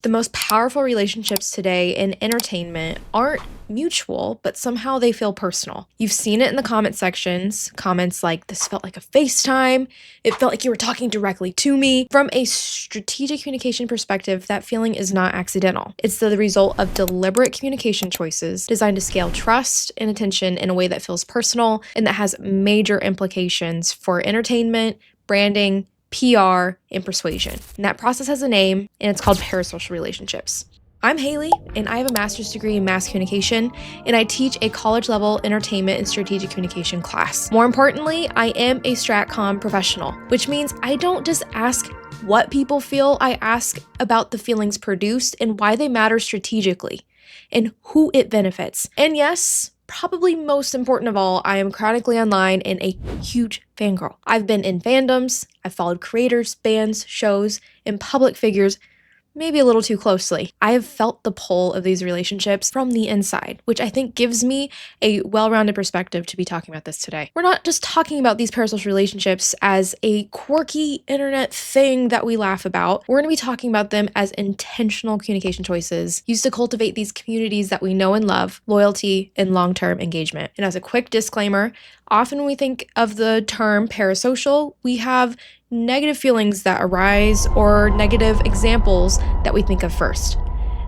The most powerful relationships today in entertainment aren't mutual, but somehow they feel personal. You've seen it in the comment sections. Comments like, "This felt like a FaceTime. It felt like you were talking directly to me." From a strategic communication perspective, that feeling is not accidental. It's the result of deliberate communication choices designed to scale trust and attention in a way that feels personal and that has major implications for entertainment, branding, PR, and persuasion. And that process has a name, and it's called parasocial relationships. I'm Hailey, and I have a master's degree in mass communication, and I teach a college-level entertainment and strategic communication class. More importantly, I am a StratCom professional, which means I don't just ask what people feel, I ask about the feelings produced and why they matter strategically, and who it benefits. And yes, probably most important of all, I am chronically online and a huge fangirl. I've been in fandoms, I've followed creators, bands, shows, and public figures maybe a little too closely. I have felt the pull of these relationships from the inside, which I think gives me a well-rounded perspective to be talking about this today. We're not just talking about these parasocial relationships as a quirky internet thing that we laugh about. We're going to be talking about them as intentional communication choices used to cultivate these communities that we know and love, loyalty, and long-term engagement. And as a quick disclaimer, often when we think of the term parasocial, we have negative feelings that arise or negative examples that we think of first.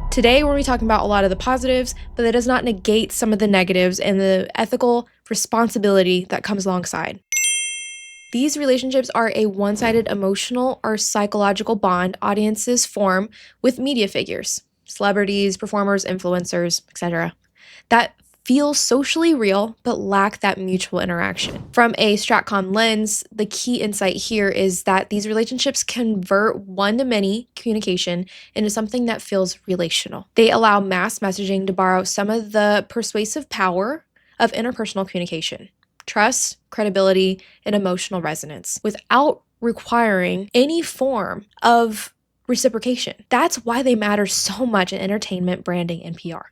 Today, we're going to be talking about a lot of the positives, but that does not negate some of the negatives and the ethical responsibility that comes alongside. These relationships are a one-sided emotional or psychological bond audiences form with media figures, celebrities, performers, influencers, etc., that feel socially real, but lack that mutual interaction. From a StratCom lens, the key insight here is that these relationships convert one-to-many communication into something that feels relational. They allow mass messaging to borrow some of the persuasive power of interpersonal communication, trust, credibility, and emotional resonance, without requiring any form of reciprocation. That's why they matter so much in entertainment, branding, and PR.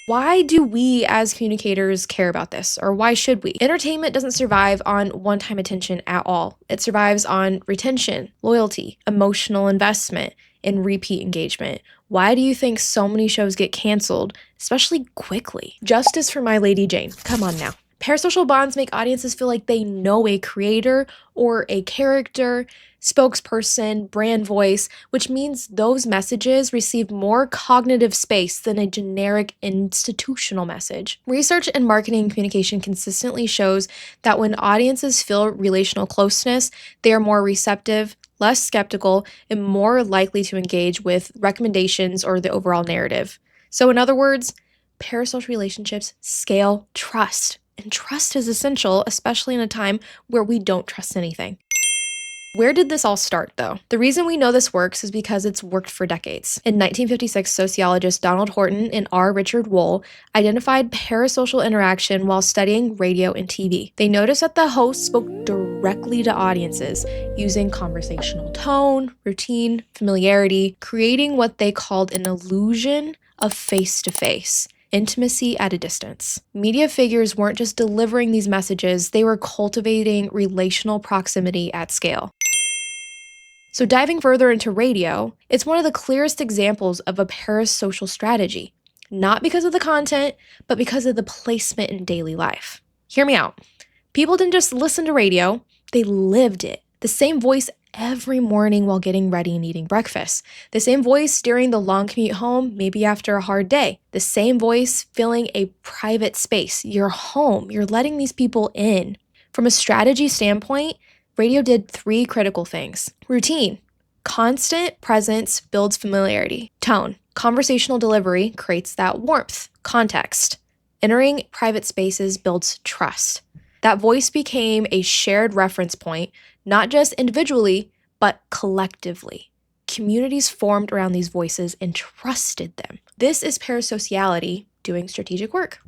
Why do we as communicators care about this, or why should we? Entertainment doesn't survive on one-time attention at all. It survives on retention, loyalty, emotional investment, and repeat engagement. Why do you think so many shows get canceled, especially quickly? Justice for My Lady Jane. Come on now. Parasocial bonds make audiences feel like they know a creator or a character, spokesperson, brand voice, which means those messages receive more cognitive space than a generic institutional message. Research in marketing and communication consistently shows that when audiences feel relational closeness, they are more receptive, less skeptical, and more likely to engage with recommendations or the overall narrative. So in other words, parasocial relationships scale trust. And trust is essential, especially in a time where we don't trust anything. Where did this all start, though? The reason we know this works is because it's worked for decades. In 1956, sociologist Donald Horton and R. Richard Wohl identified parasocial interaction while studying radio and TV. They noticed that the hosts spoke directly to audiences, using conversational tone, routine, familiarity, creating what they called an illusion of face-to-face. Intimacy at a distance. Media figures weren't just delivering these messages, they were cultivating relational proximity at scale. So diving further into radio, it's one of the clearest examples of a parasocial strategy, not because of the content, but because of the placement in daily life. Hear me out. People didn't just listen to radio, they lived it. The same voice every morning while getting ready and eating breakfast. The same voice during the long commute home, maybe after a hard day. The same voice filling a private space, your home. You're letting these people in. From a strategy standpoint, radio did three critical things. Routine. Constant presence builds familiarity. Tone. Conversational delivery creates that warmth. Context. Entering private spaces builds trust. That voice became a shared reference point, not just individually, but collectively. Communities formed around these voices and trusted them. This is parasociality doing strategic work.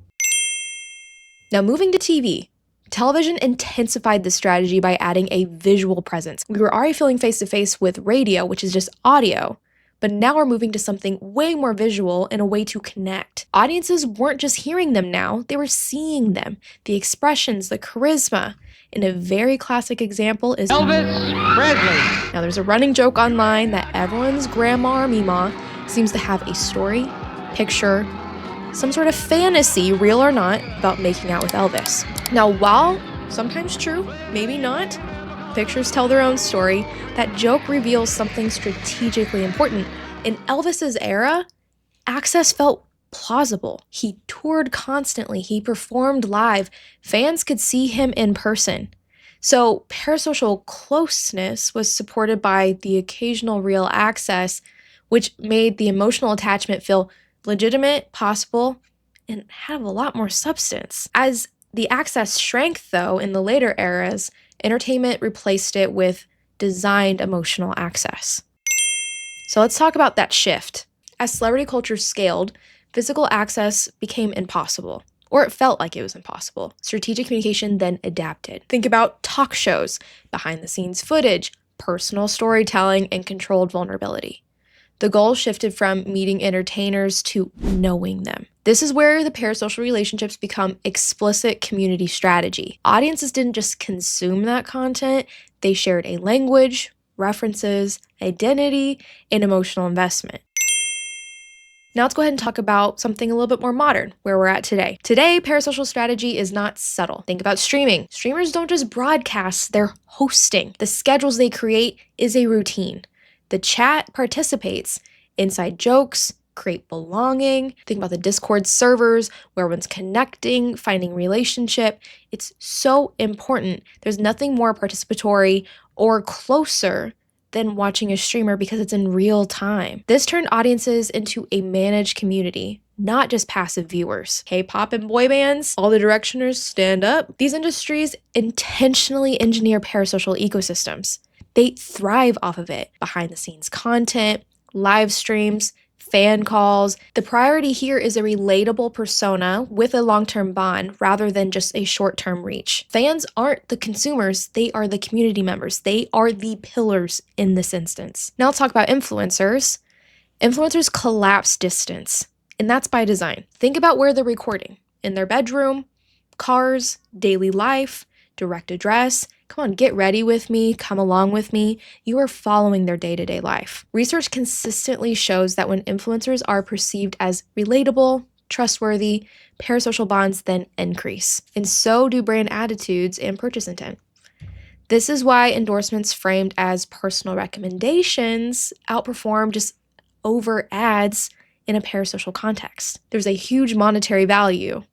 Now moving to TV. Television intensified this strategy by adding a visual presence. We were already feeling face-to-face with radio, which is just audio, but now we're moving to something way more visual and a way to connect. Audiences weren't just hearing them now, they were seeing them. The expressions, the charisma. And a very classic example is Elvis Presley. Now there's a running joke online that everyone's grandma or Meemaw seems to have a story, picture, some sort of fantasy, real or not, about making out with Elvis. Now, while sometimes true, maybe not, pictures tell their own story, that joke reveals something strategically important. In Elvis's era, access felt plausible. He toured constantly, he performed live, fans could see him in person. So parasocial closeness was supported by the occasional real access, which made the emotional attachment feel legitimate, possible, and have a lot more substance. As the access shrank, though, in the later eras, entertainment replaced it with designed emotional access. So let's talk about that shift. As celebrity culture scaled, physical access became impossible, or it felt like it was impossible. Strategic communication then adapted. Think about talk shows, behind-the-scenes footage, personal storytelling, and controlled vulnerability. The goal shifted from meeting entertainers to knowing them. This is where the parasocial relationships become explicit community strategy. Audiences didn't just consume that content, they shared a language, references, identity, and emotional investment. Now let's go ahead and talk about something a little bit more modern, where we're at today. Today, parasocial strategy is not subtle. Think about streaming. Streamers don't just broadcast, they're hosting. The schedules they create is a routine. The chat participates. Inside jokes create belonging. Think about the Discord servers where everyone's connecting, finding relationship. It's so important. There's nothing more participatory or closer than watching a streamer because it's in real time. This turned audiences into a managed community, not just passive viewers. K-pop and boy bands, all the directioners stand up. These industries intentionally engineer parasocial ecosystems. They thrive off of it. Behind the scenes content, live streams, fan calls. The priority here is a relatable persona with a long-term bond rather than just a short-term reach. Fans aren't the consumers, they are the community members. They are the pillars in this instance. Now let's talk about influencers. Influencers collapse distance, and that's by design. Think about where they're recording. In their bedroom, cars, daily life, direct address. Come on, get ready with me, come along with me. You are following their day-to-day life. Research consistently shows that when influencers are perceived as relatable, trustworthy, parasocial bonds then increase. And so do brand attitudes and purchase intent. This is why endorsements framed as personal recommendations outperform just over ads in a parasocial context. There's a huge monetary value,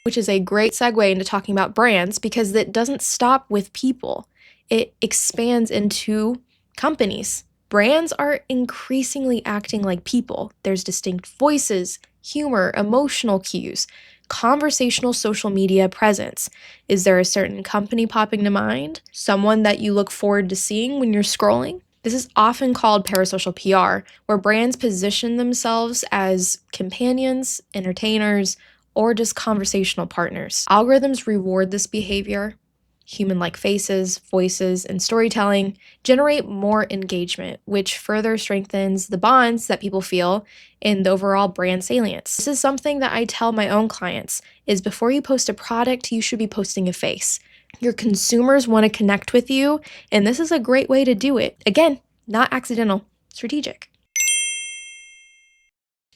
which is a great segue into talking about brands because it doesn't stop with people. It expands into companies. Brands are increasingly acting like people. There's distinct voices, humor, emotional cues, conversational social media presence. Is there a certain company popping to mind? Someone that you look forward to seeing when you're scrolling? This is often called parasocial PR, where brands position themselves as companions, entertainers, or just conversational partners. Algorithms reward this behavior. Human-like faces, voices, and storytelling generate more engagement, which further strengthens the bonds that people feel and the overall brand salience. This is something that I tell my own clients, is before you post a product, you should be posting a face. Your consumers want to connect with you, and this is a great way to do it. Again, not accidental, strategic.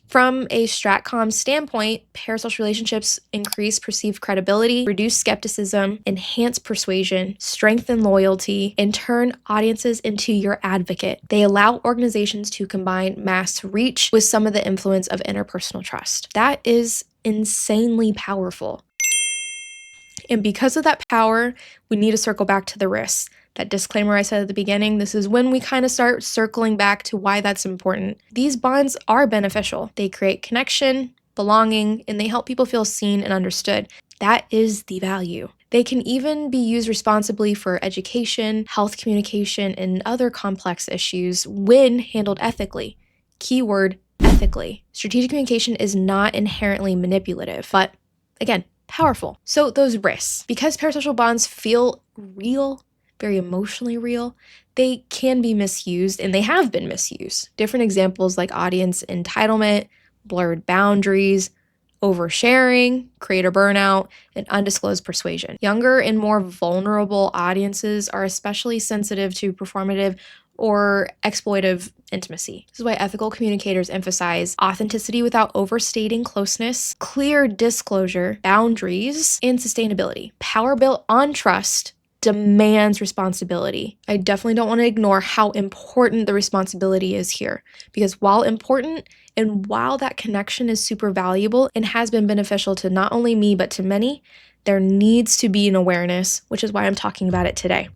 From a stratcom standpoint, parasocial relationships increase perceived credibility, reduce skepticism, enhance persuasion, strengthen loyalty, and turn audiences into your advocate. They allow organizations to combine mass reach with some of the influence of interpersonal trust. That is insanely powerful. And because of that power, we need to circle back to the risks. That disclaimer I said at the beginning, this is when we kind of start circling back to why that's important. These bonds are beneficial. They create connection, belonging, and they help people feel seen and understood. That is the value. They can even be used responsibly for education, health communication, and other complex issues when handled ethically. Keyword, ethically. Strategic communication is not inherently manipulative, but again, powerful. So those risks, because parasocial bonds feel real, very emotionally real, they can be misused, and they have been misused. Different examples like audience entitlement, blurred boundaries, oversharing, creator burnout, and undisclosed persuasion. Younger and more vulnerable audiences are especially sensitive to performative or exploitive intimacy. This is why ethical communicators emphasize authenticity without overstating closeness, clear disclosure, boundaries, and sustainability. Power built on trust demands responsibility. I definitely don't want to ignore how important the responsibility is here, because while important and while that connection is super valuable and has been beneficial to not only me but to many, there needs to be an awareness, which is why I'm talking about it today.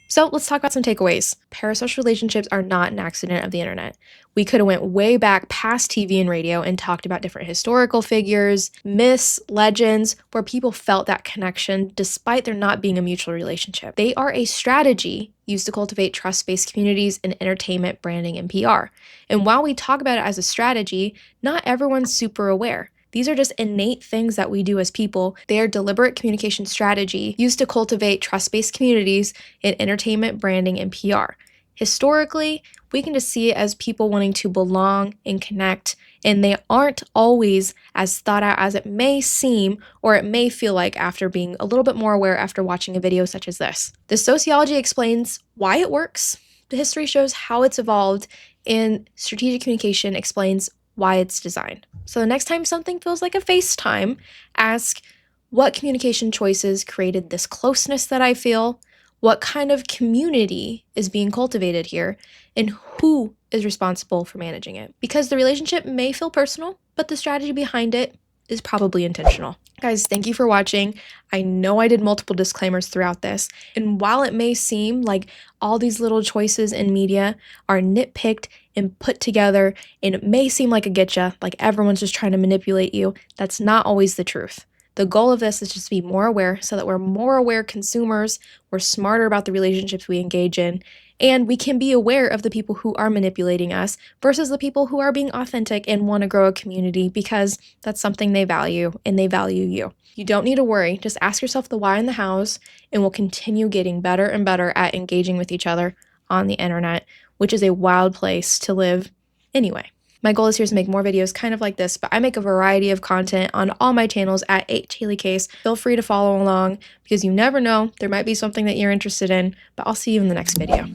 So let's talk about some takeaways. Parasocial relationships are not an accident of the internet. We could have went way back past TV and radio and talked about different historical figures, myths, legends, where people felt that connection despite there not being a mutual relationship. They are a strategy used to cultivate trust-based communities in entertainment, branding, and PR. And while we talk about it as a strategy, not everyone's super aware. These are just innate things that we do as people. They are deliberate communication strategy used to cultivate trust-based communities in entertainment, branding, and PR. Historically, we can just see it as people wanting to belong and connect, and they aren't always as thought out as it may seem or it may feel like after being a little bit more aware after watching a video such as this. The sociology explains why it works, the history shows how it's evolved, and strategic communication explains why it's designed. So the next time something feels like a FaceTime, ask, what communication choices created this closeness that I feel? What kind of community is being cultivated here? And who is responsible for managing it? Because the relationship may feel personal, but the strategy behind it is probably intentional. Guys, thank you for watching. I know I did multiple disclaimers throughout this, and while it may seem like all these little choices in media are nitpicked and put together, and it may seem like a getcha, like everyone's just trying to manipulate you, that's not always the truth. The goal of this is just to be more aware so that we're more aware consumers, we're smarter about the relationships we engage in, and we can be aware of the people who are manipulating us versus the people who are being authentic and want to grow a community because that's something they value and they value you. You don't need to worry. Just ask yourself the why and the hows, and we'll continue getting better and better at engaging with each other on the internet, which is a wild place to live anyway. My goal is here to make more videos kind of like this, but I make a variety of content on all my channels at @HaileyCase. Feel free to follow along because you never know, there might be something that you're interested in, but I'll see you in the next video.